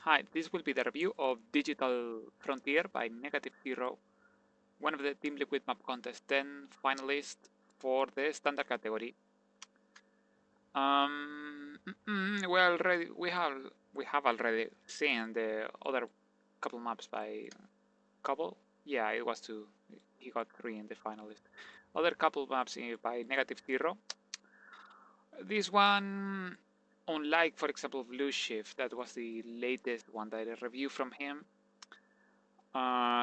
Hi, this will be the review of Digital Frontier by Negative Zero, one of the Team Liquid Map Contest 10 finalists for the standard category. Well, we have already seen the other couple maps by couple. Yeah, it was 2. He got 3 in the finalist. Other couple maps by Negative Zero. This one, unlike, for example, Blue Shift, that was the latest one that I reviewed from him.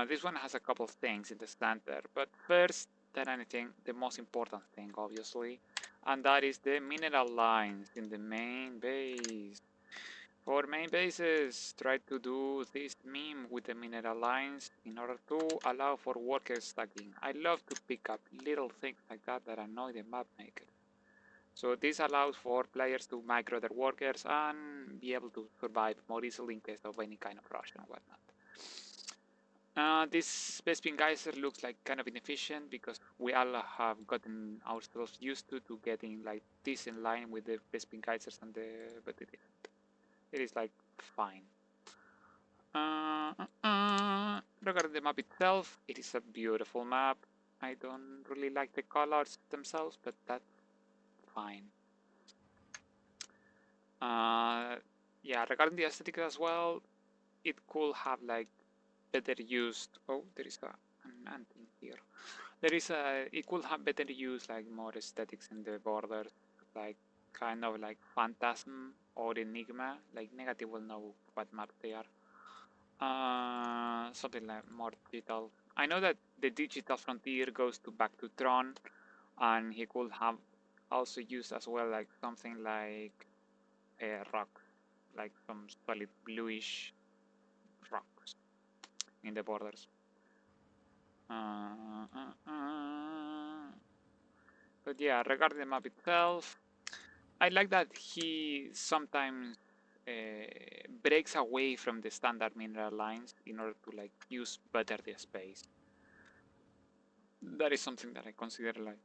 This one has a couple of things in the standard, but first than anything, the most important thing, obviously, and that is the mineral lines in the main base. For main bases, try to do this meme with the mineral lines in order to allow for worker stacking. I love to pick up little things like that that annoy the map maker. So this allows for players to micro their workers and be able to survive more easily in case of any kind of rush and whatnot. This Bespin geyser looks like kind of inefficient because we all have gotten ourselves used to getting like this in line with the Bespin geysers and but it isn't. It is like fine. Regarding the map itself, it is a beautiful map. I don't really like the colors themselves, but that's fine. Yeah, regarding the aesthetic as well, it could have like better used. Oh, there is an ant in here. It could have better used like more aesthetics in the borders, like kind of like Phantasm or Enigma. Like Negative will know what map they are. Something like more digital. I know that the Digital Frontier goes back to Tron, and he could have also used as well like something like a rock, like some solid bluish rocks in the borders. But yeah, regarding the map itself, I like that he sometimes breaks away from the standard mineral lines in order to like use better the space. That is something that I consider like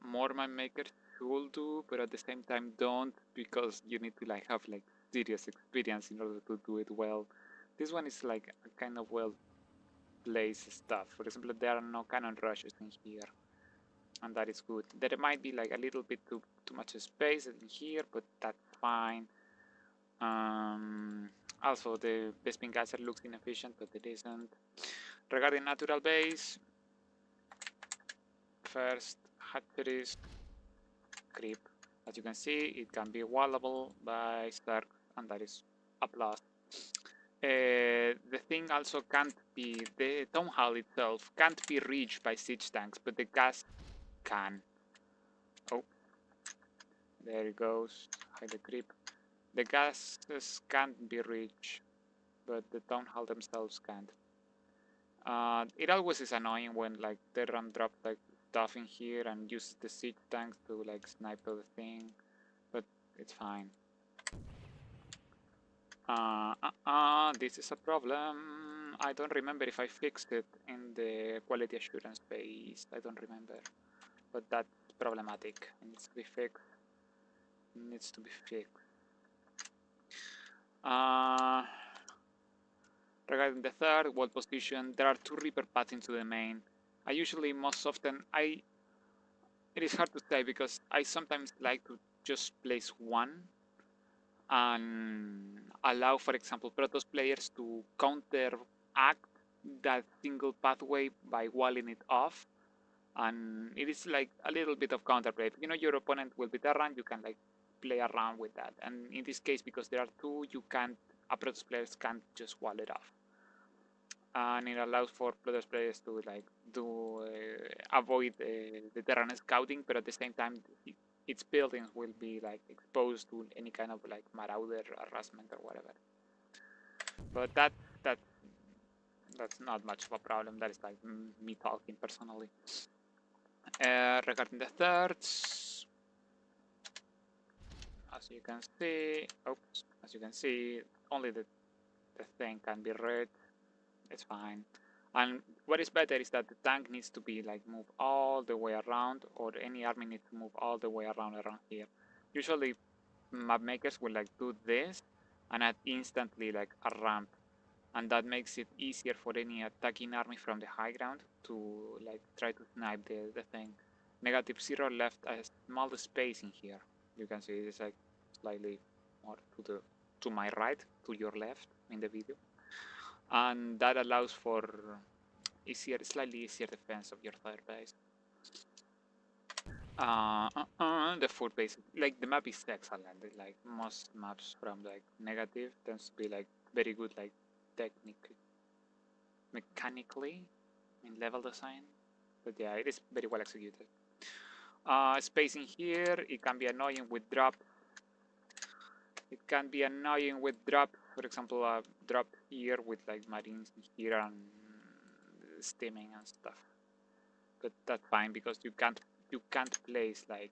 more map makers should do, but at the same time don't, because you need to like have like serious experience in order to do it well. This one is like a kind of well placed stuff. For example, there are no cannon rushes in here, and that is good. There might be like a little bit too much space in here, but that's fine. Also, the Bespin geyser looks inefficient, but it isn't. Regarding natural base, first hatcheries, creep. As you can see, it can be wallable by Stark, and that is a plus. The thing also can't be, the town hall itself can't be reached by siege tanks, but the gas can. Oh, there it goes. Hide the creep. The gases can't be reached, but the town hall themselves can't. It always is annoying when like the ram drops like stuff in here and uses the siege tanks to like snipe the thing, but it's fine. This is a problem. I don't remember if I fixed it in the quality assurance phase. I don't remember, but that's problematic. It needs to be fixed. It needs to be fixed. Regarding the third wall position, there are 2 Reaper paths into the main. I usually, most often, it is hard to say because I sometimes like to just place one and allow, for example, Protoss players to counteract that single pathway by walling it off. And it is like a little bit of counterplay. If you know your opponent will be Terran, you can like play around with that. And in this case, because there are 2, you can't, Protoss players can't just wall it off. And it allows for Protoss players to like avoid the Terran scouting, but at the same time, its buildings will be like exposed to any kind of like marauder harassment or whatever. But that's not much of a problem. That is like me talking personally. Regarding the thirds, as you can see, only the thing can be read. It's fine. And what is better is that the tank needs to be like moved all the way around, or any army needs to move all the way around here. Usually map makers will like do this, and add instantly like a ramp, and that makes it easier for any attacking army from the high ground to like try to snipe the thing. -0 left a small space in here. You can see it's like slightly more to my right, to your left in the video, and that allows for slightly easier defense of your third base. The fourth base, like the map is excellent. Like most maps from like negative tends to be like very good, like mechanically in level design. But yeah, it is very well executed. Spacing here, it can be annoying with drop. It can be annoying with drop. For example, drop here with like marines here and steaming and stuff. But that's fine because you can't place like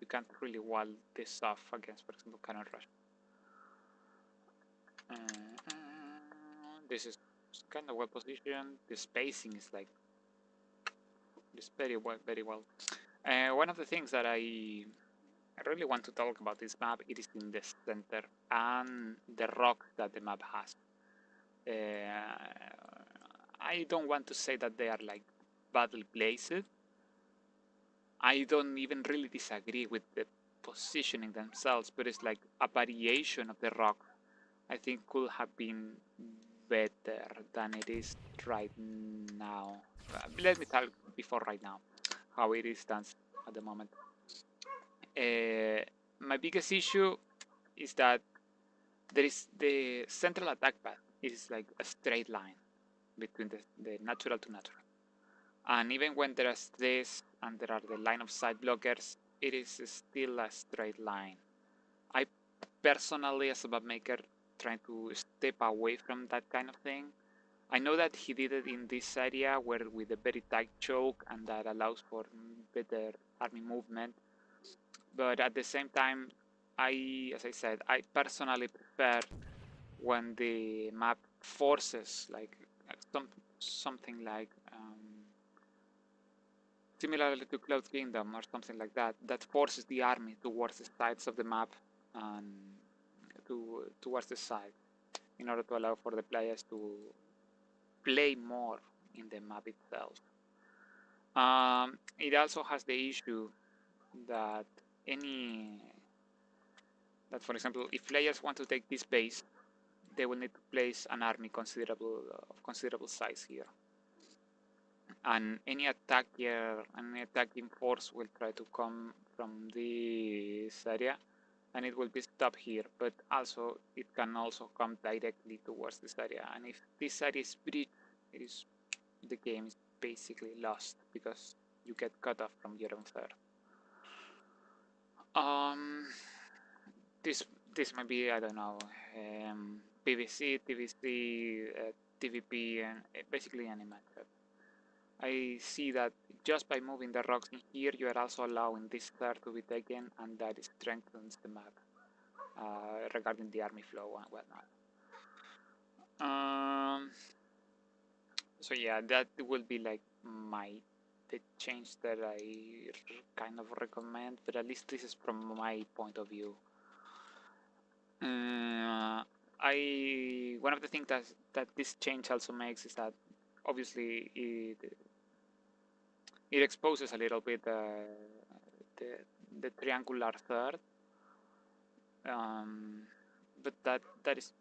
you can't really wall this off against, for example, cannon rush. This is kind of well positioned. The spacing is like very well. One of the things that I really want to talk about this map, it is in the center and the rock that the map has. I don't want to say that they are like badly placed. I don't even really disagree with the positioning themselves, but it's like a variation of the rock I think could have been better than it is right now. Let me talk before right now, how it stands at the moment. My biggest issue is that there is the central attack path is like a straight line between the natural to natural. And even when there's this and there are the line of sight blockers, it is still a straight line. I personally, as a map maker, trying to step away from that kind of thing. I know that he did it in this area where with a very tight choke, and that allows for better army movement. But at the same time, as I said, I personally prefer when the map forces like something like similarly to Cloud Kingdom or something like that, that forces the army towards the sides of the map and towards the side in order to allow for the players to play more in the map itself. It also has the issue that for example, if players want to take this base, they will need to place an army of considerable size here. And any attacking force will try to come from this area, and it will be stopped here. But also, it can also come directly towards this area. And if this area is breached, the game is basically lost because you get cut off from your own third. This might be, I don't know, PVC, TVC, TVP, and basically any matchup. I see that just by moving the rocks in here, you are also allowing this third to be taken, and that strengthens the map regarding the army flow and whatnot. So yeah, that will be like the change that I kind of recommend, but at least this is from my point of view. One of the things that this change also makes is that obviously it exposes a little bit the triangular third, but that is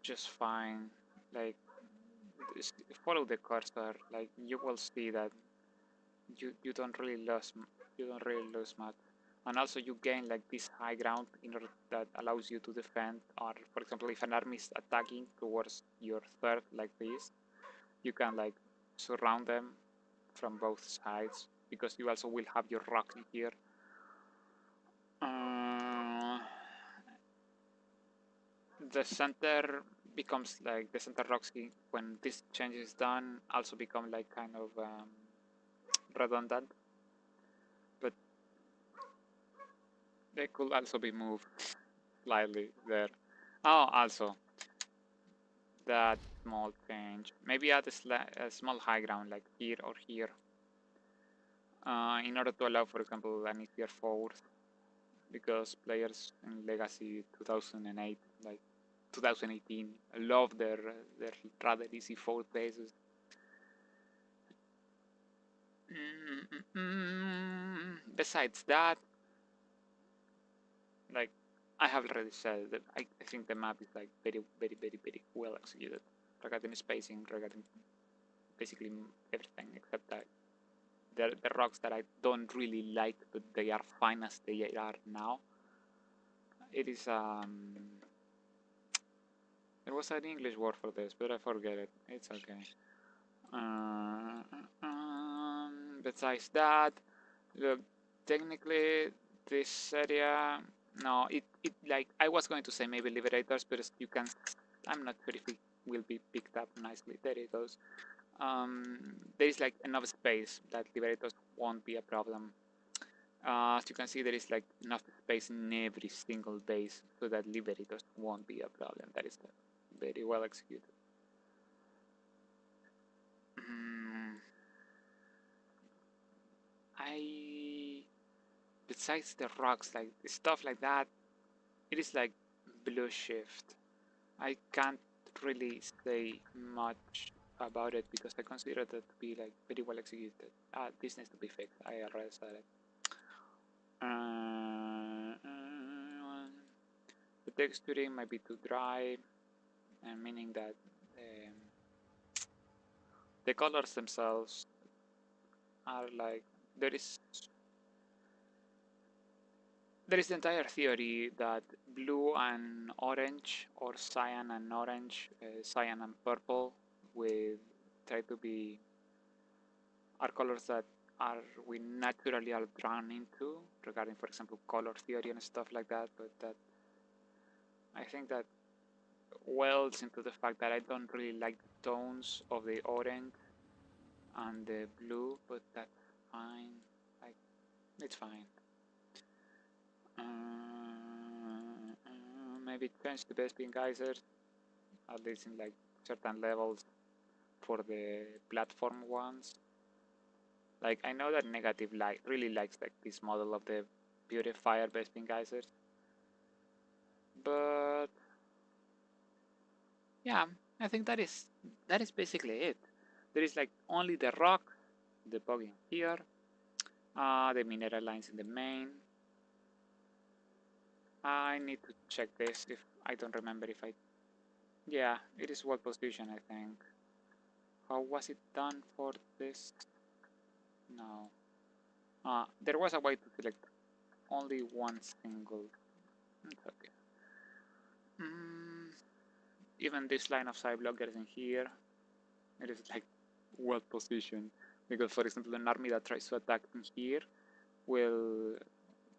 just fine. Like follow the cursor, like you will see that you don't really lose much, and also you gain like this high ground in order that allows you to defend. Or for example, if an army is attacking towards your third like this, you can like surround them from both sides because you also will have your rocks in here. The center becomes like the center rocks when this change is done also become like kind of redundant, but they could also be moved slightly there. Oh, also that small change, maybe add a small high ground like here or here in order to allow, for example, an easier forward. because players in Legacy 2008, like 2018, love their rather easy 4 bases. Besides that, like I have already said, that I think the map is like very well executed regarding spacing, regarding basically everything except that the rocks that I don't really like, but they are fine as they are now. It is there was an English word for this, but I forget it. It's okay. Besides that, look, technically this area, no, it like I was going to say maybe liberators, but you can, I'm not sure if it will be picked up nicely. There it goes. There is like enough space that liberators won't be a problem. As you can see, there is like enough space in every single base so that liberators won't be a problem. That is very well executed. Besides the rocks, like stuff like that, it is like blue shift. I can't really say much about it because I consider that to be like very well executed. This needs to be fixed. I already said it. The texturing might be too dry, meaning that the colors themselves are like there is the entire theory that blue and orange, or cyan and orange, cyan and purple, with try to be are colors that we naturally are drawn into regarding, for example, color theory and stuff like that. But that I think that wells into the fact that I don't really like the tones of the orange and the blue, but that's fine. Like it's fine. Maybe change the Bespin geysers, at least in like certain levels for the platform ones. Like I know that Negative really likes like this model of the purifier Bespin geysers, but yeah, I think that is basically it. There is like only the rock, the bugging here, the mineral lines in the main. I need to check this if I don't remember if I... Yeah, it is well positioned, I think. How was it done for this? No. There was a way to select only one single. It's okay. Even this line of side blockers in here, it is like well positioned. Because for example, an army that tries to attack in here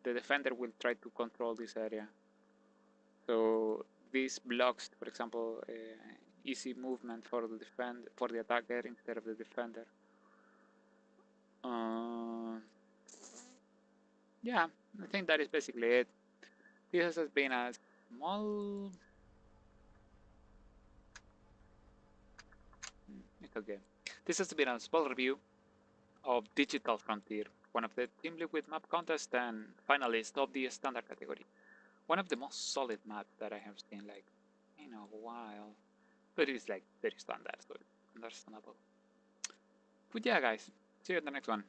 the defender will try to control this area. So this blocks, for example, easy movement for the attacker instead of the defender. Yeah, I think that is basically it. This has been a small... It's okay. This has been a small review of Digital Frontier, one of the Team Liquid map contest and finalists of the standard category. One of the most solid maps that I have seen like in a while. But it's like very standard, so it's understandable. But yeah guys, see you in the next one.